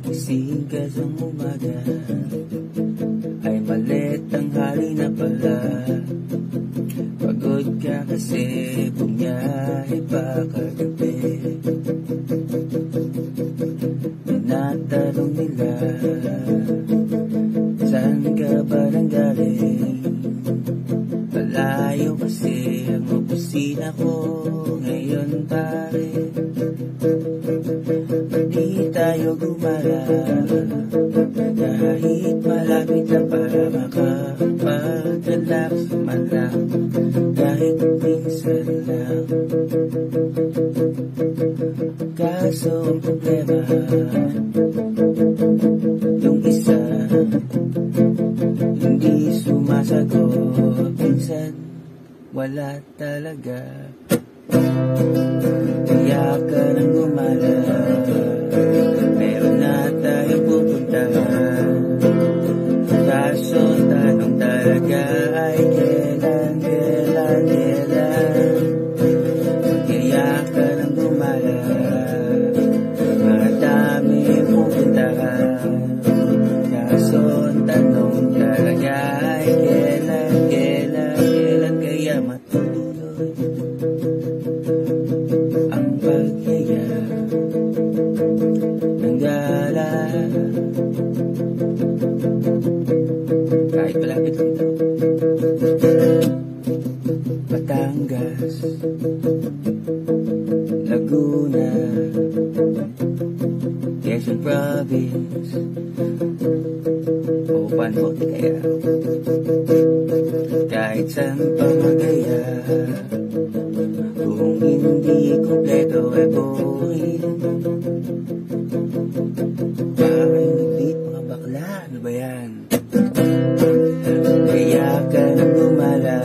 Gising ka sa umaga, ay malit tanghali na pala. Pagod ka kasi bumiyahe pa kagabi. Tinatanong nila, saan ka ba nanggaling? Malayo kasi ang opisina ko ngayon pare. Di tayo gumala kahit malapit na para makapag-relax man lang, kahit minsan lang. Kaso ang problema, yung isa hindi sumasagot, minsan wala talaga. Kaya ka nang gumala, meron na tayong pupuntahan. Kaso tanong talaga ay kailan. Kaya ka nang gumala, madami pupuntahan. Kaso tanong talaga ay kailan kaya matutuloy ang pagyaya ng gala. Kahit malapit lang daw. Batangas, Laguna, Quezon Province, o Panhot kaya. Kahit saan pa magaya, kung hindi kompleto ay boring. Parang nag-beat mga bakla, ano ba yan? Kaya ka nang gumala,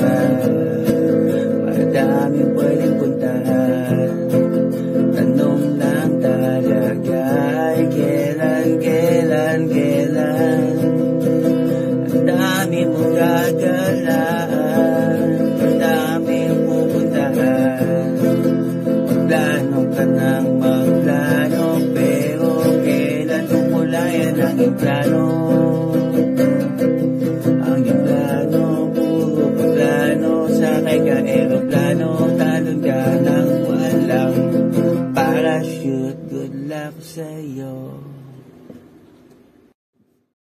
madaming pwedeng puntahan. Tanong lang talaga ay kailan. Ang dami mong gagalaan, ang dami mong pupuntahan. Plano ka nang magplano, pero kailan kumulayan ang iyong plano? Ang iyong plano, puro plano, sakay ka aeroplano, talon ka ng walang parachute. Good luck sa'yo.